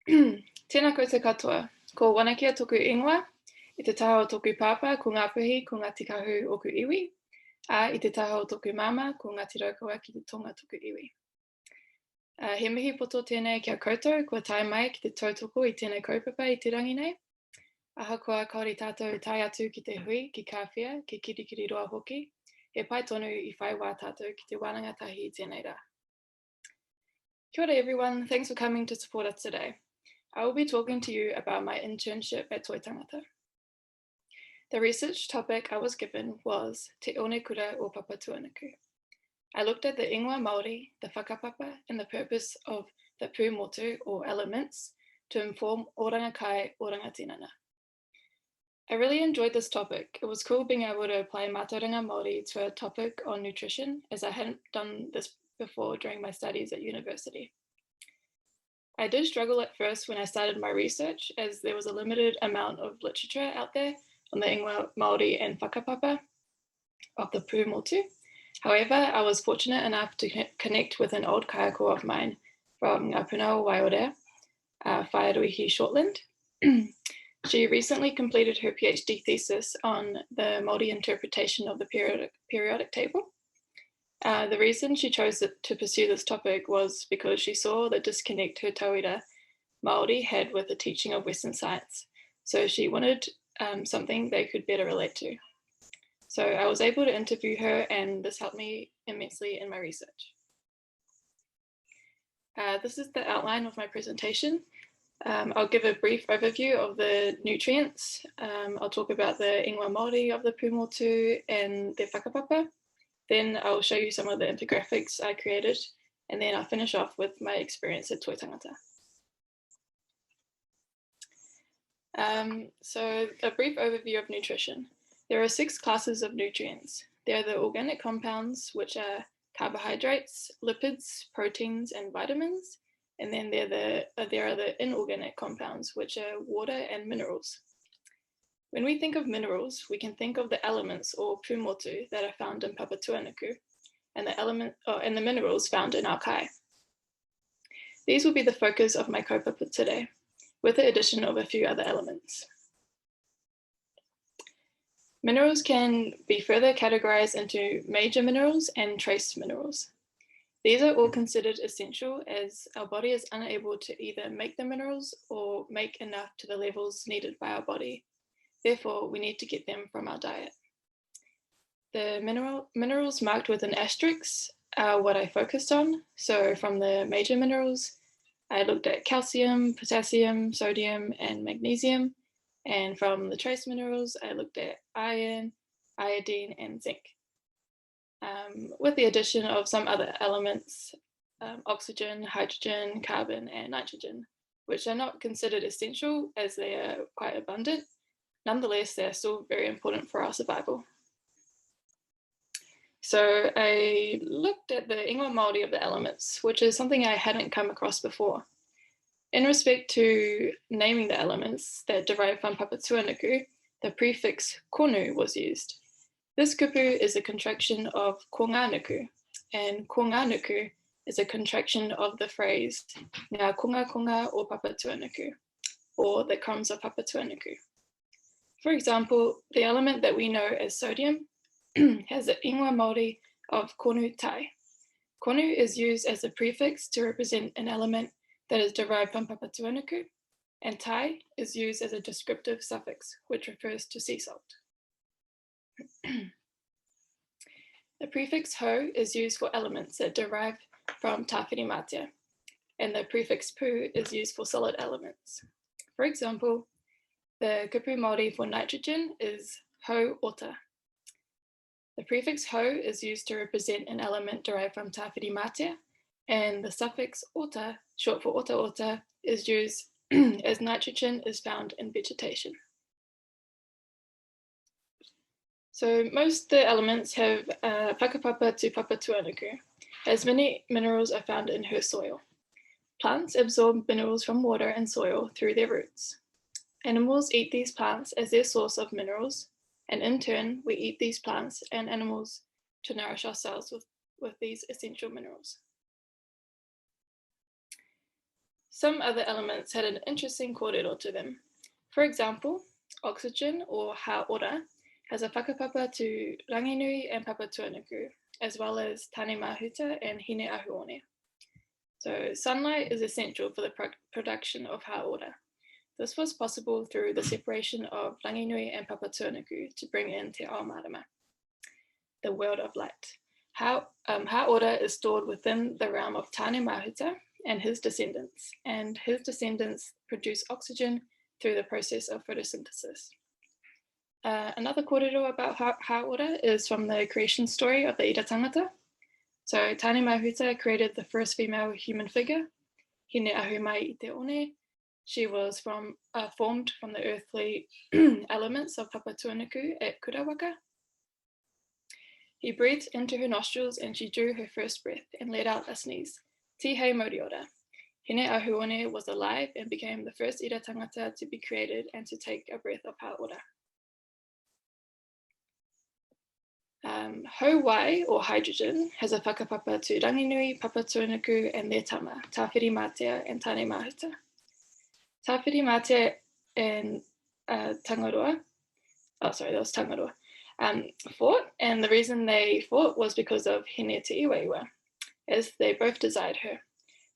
Tēnā koutou katoa, ko Wanakia toku ingoa, I te taha o toku papa ko Ngāpuhi ko Ngāti Kahu o ku iwi, a I te taha o toku mama ko Ngāti Raukawa ki te tonga toku iwi. He mihi poto tēnei kia koutou, kua tae mai ki te tautoko I tēnei kaupapa I te rangi nei. Aha kua kaori tātou tae atu ki te hui, ki kāwhia, ki kirikiri roa hoki, he pai tonu I whai wā tātou ki te wānangatahi tēnei rā. Kia ora everyone, thanks for coming to support us today. I will be talking to you about my internship at Toi Tangata. The research topic I was given was Te One Kura o Papatuanuku. I looked at the ingoa Māori, the whakapapa, and the purpose of the pūmotu, or elements, to inform oranga kai, oranga tinana. I really enjoyed this topic. It was cool being able to apply mātauranga Māori to a topic on nutrition, as I hadn't done this before during my studies at university. I did struggle at first when I started my research, as there was a limited amount of literature out there on the ingoa Māori and whakapapa of the pūmotu. However, I was fortunate enough to connect with an old kaiako of mine from Ngā Puna o Waiora, Whaeruihi Shortland. She recently completed her PhD thesis on the Māori interpretation of the periodic table. The reason she chose to pursue this topic was because she saw the disconnect her tauira Māori had with the teaching of Western science. So she wanted something they could better relate to. So I was able to interview her, and this helped me immensely in my research. This is the outline of my presentation. I'll give a brief overview of the nutrients. I'll talk about the ingoa Māori of the pūmotu and the whakapapa. Then I'll show you some of the infographics I created, and then I'll finish off with my experience at Toi Tangata. So a brief overview of nutrition. There are 6 classes of nutrients. There are the organic compounds, which are carbohydrates, lipids, proteins, and vitamins. And then there are the inorganic compounds, which are water and minerals. When we think of minerals, we can think of the elements or pūmotu that are found in Papatuanuku, and the minerals found in our kai. These will be the focus of my kaupapa today, with the addition of a few other elements. Minerals can be further categorized into major minerals and trace minerals. These are all considered essential, as our body is unable to either make the minerals or make enough to the levels needed by our body. Therefore, we need to get them from our diet. The minerals marked with an asterisk are what I focused on. So from the major minerals, I looked at calcium, potassium, sodium, and magnesium. And from the trace minerals, I looked at iron, iodine, and zinc. With the addition of some other elements, oxygen, hydrogen, carbon, and nitrogen, which are not considered essential as they are quite abundant. Nonetheless, they're still very important for our survival. So I looked at the ingoa Māori of the elements, which is something I hadn't come across before. In respect to naming the elements that derive from Papatuanuku, the prefix konu was used. This kupu is a contraction of konganuku, and konganuku is a contraction of the phrase ngā konga o Papatuanuku, or the crumbs of Papatuanuku. For example, the element that we know as sodium has the ingoa Māori of konu tai. Konu is used as a prefix to represent an element that is derived from Papatuanuku, and tai is used as a descriptive suffix, which refers to sea salt. The prefix ho is used for elements that derive from tawhiri, and the prefix pu is used for solid elements. For example, the kupu Māori for nitrogen is ho ota. The prefix ho is used to represent an element derived from tawhiri, and the suffix ota, short for ota, is used as nitrogen is found in vegetation. So most of the elements have whakapapa to Papatuanuku, as many minerals are found in her soil. Plants absorb minerals from water and soil through their roots. Animals eat these plants as their source of minerals, and in turn, we eat these plants and animals to nourish ourselves with these essential minerals. Some other elements had an interesting kōrero to them. For example, oxygen, or haora, has a whakapapa to ranginui and papatuanuku, as well as tane mahuta and hine ahuone. So sunlight is essential for the production of haora. This was possible through the separation of ranginui and papatuanuku to bring in te ao marama, the world of light. Haora is stored within the realm of tane mahuta and his descendants produce oxygen through the process of photosynthesis. Another kōrero about haora is from the creation story of the Ira tangata. So tane mahuta created the first female human figure, hine ahu mai I te one. She was formed from the earthly elements of papatuanuku at Kurawaka. He breathed into her nostrils and she drew her first breath and let out a sneeze. Tihei moriora. Hine ahuone was alive and became the first Ira tangata to be created and to take a breath of haora. Hauwai, or hydrogen, has a whakapapa to ranginui, papatuanuku, and their tama, tāwhiri mātea and tane mahuta. Tāwhiri mātea and Tangaroa, fought, and the reason they fought was because of Hine te Iwa, as they both desired her.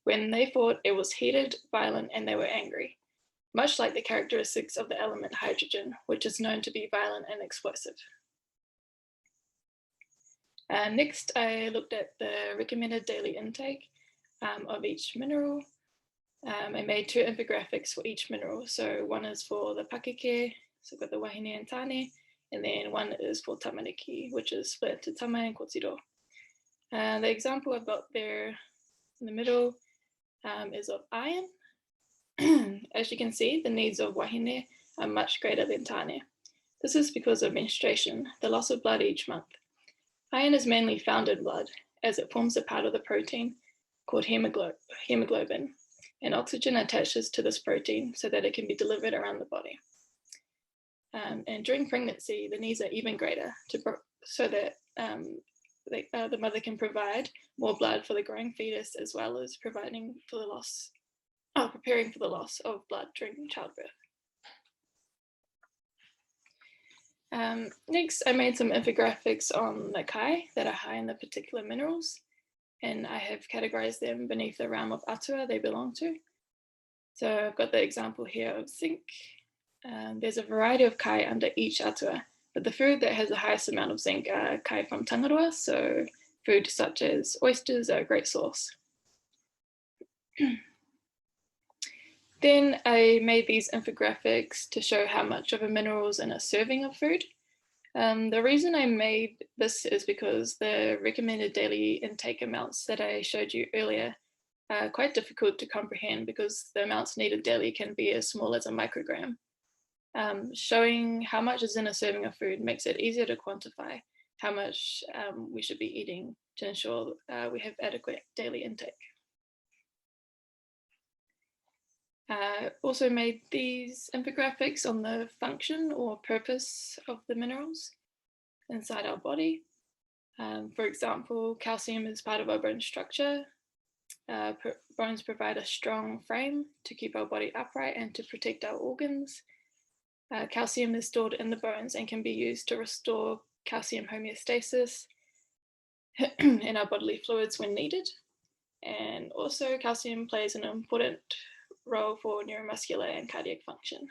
When they fought, it was heated, violent, and they were angry, much like the characteristics of the element hydrogen, which is known to be violent and explosive. Next, I looked at the recommended daily intake of each mineral. I made 2 infographics for each mineral. So one is for the pakeke, so we've got the wahine and tane, and then one is for tamariki, which is split into tama and kōtiro. The example I've got there in the middle is of iron. As you can see, the needs of wahine are much greater than tane. This is because of menstruation, the loss of blood each month. Iron is mainly found in blood, as it forms a part of the protein called hemoglobin, and oxygen attaches to this protein so that it can be delivered around the body. And during pregnancy, the needs are even greater so that the mother can provide more blood for the growing fetus, as well as preparing for the loss of blood during childbirth. Next, I made some infographics on the kai that are high in the particular minerals, and I have categorized them beneath the realm of atua they belong to. So I've got the example here of zinc. There's a variety of kai under each atua, but the food that has the highest amount of zinc are kai from Tangaroa, so food such as oysters are a great source. Then I made these infographics to show how much of a mineral is in a serving of food. The reason I made this is because the recommended daily intake amounts that I showed you earlier are quite difficult to comprehend because the amounts needed daily can be as small as a microgram. Showing how much is in a serving of food makes it easier to quantify how much we should be eating to ensure we have adequate daily intake. Also made these infographics on the function or purpose of the minerals inside our body. For example, calcium is part of our bone structure. Bones provide a strong frame to keep our body upright and to protect our organs. Calcium is stored in the bones and can be used to restore calcium homeostasis in our bodily fluids when needed. And also calcium plays an important role for neuromuscular and cardiac function.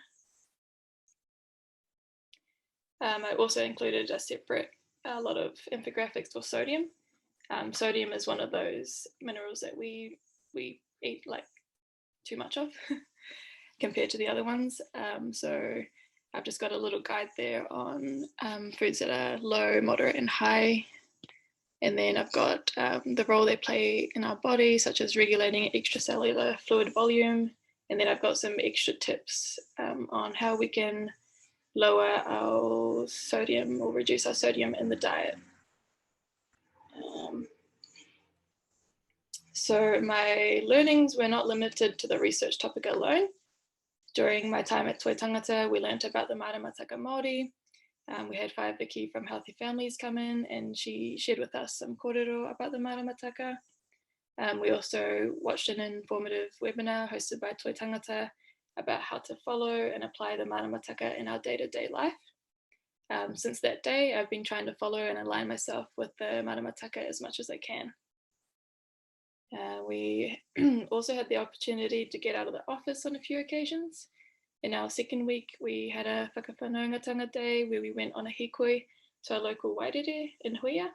I also included a lot of infographics for sodium. Sodium is one of those minerals that we eat like too much of compared to the other ones. So I've just got a little guide there on foods that are low, moderate, and high. And then I've got the role they play in our body, such as regulating extracellular fluid volume. And then I've got some extra tips on how we can lower our sodium or reduce our sodium in the diet. So my learnings were not limited to the research topic alone. During my time at Toi Tangata, we learned about the Māramataka Māori. We had Whaiviki from Healthy Families come in, and she shared with us some kōrero about the Māramataka. We also watched an informative webinar hosted by Toi Tangata about how to follow and apply the manamataka in our day-to-day life. Since that day, I've been trying to follow and align myself with the manamataka as much as I can. We also had the opportunity to get out of the office on a few occasions. In our second week, we had a whakapanoungatanga day where we went on a hikoi to a local wairere in Huia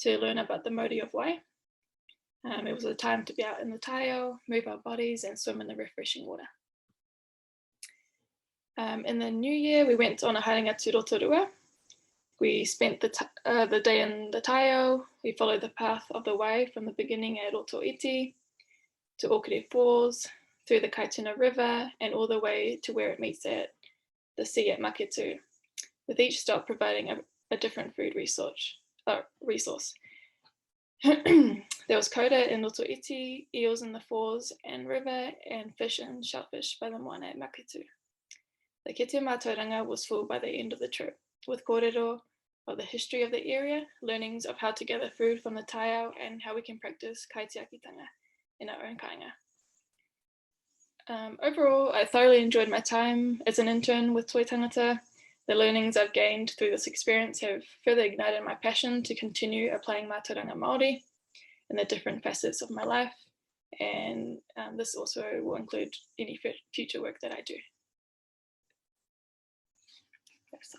to learn about the Māori of Wai. It was a time to be out in the taiao, move our bodies and swim in the refreshing water. In the new year, we went on a haringa to Rotorua. We spent the day in the taiao. We followed the path of the Wai from the beginning at Rotoiti to Okere Falls, through the Kaituna River, and all the way to where it meets at the sea at Maketu, with each stop providing a different food resource. There was koura in Rotoiti, eels in the falls and river, and fish and shellfish by the moana at Maketu. The kete mātauranga was full by the end of the trip, with kōrero of the history of the area, learnings of how to gather food from the taiao, and how we can practice kaitiakitanga in our own kāinga. Overall, I thoroughly enjoyed my time as an intern with Toi Tangata. The learnings I've gained through this experience have further ignited my passion to continue applying mātauranga Māori in the different facets of my life, and this also will include any future work that I do. That's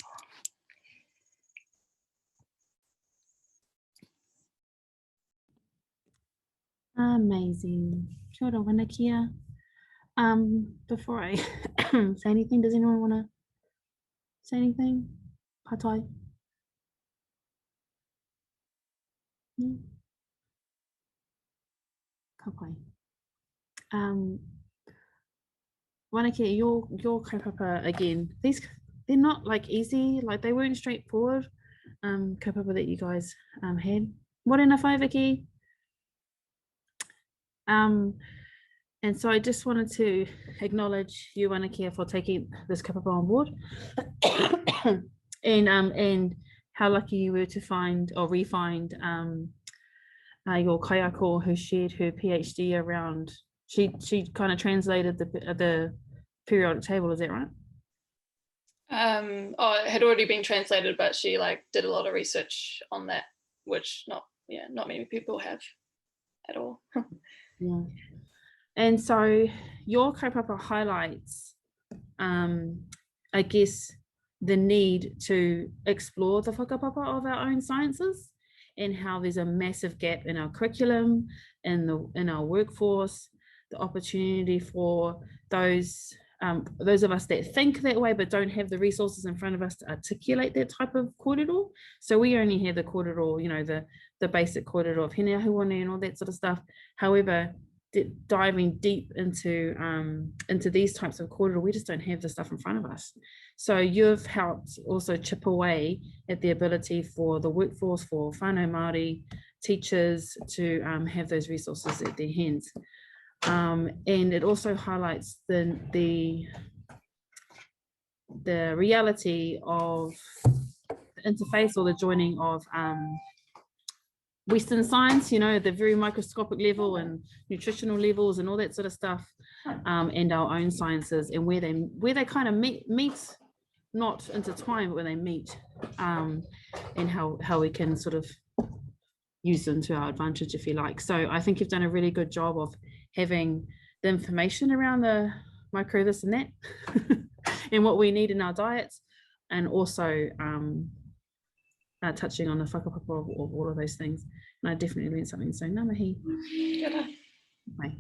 all. Amazing. Kia ora, Wanakia. Before I say anything, does anyone want to say anything? Patai? No? Kapai. Wanakia, your kaupapa again, they're not like easy, like they weren't straightforward kaupapa that you guys had. Morena whai, Vicky. And so I just wanted to acknowledge you, Wanakia, for taking this kaupapa on board. and how lucky you were to find or re-find your kaiako who shared her PhD around, she kind of translated the periodic table, is that right? It had already been translated, but she did a lot of research on that, which not many people have at all. Yeah. And so your kaupapa highlights, I guess, the need to explore the whakapapa of our own sciences and how there's a massive gap in our curriculum, in our workforce, the opportunity for those of us that think that way but don't have the resources in front of us to articulate that type of kōrero. So we only have the kōrero, the basic kōrero of hene ahuone and all that sort of stuff. However, diving deep into these types of kōrero, we just don't have the stuff in front of us. So you've helped also chip away at the ability for the workforce, for whānau Māori teachers to have those resources at their hands. And it also highlights the reality of the interface or the joining of Western science, the very microscopic level and nutritional levels and all that sort of stuff, and our own sciences, and where they kind of meet, not intertwine, but where they meet, and how we can sort of use them to our advantage, if you like. So I think you've done a really good job of having the information around the micro this and that and what we need in our diets, and also touching on the whakapapa of all of those things. And I definitely learned something. So ngā mihi. Kia ora. Bye.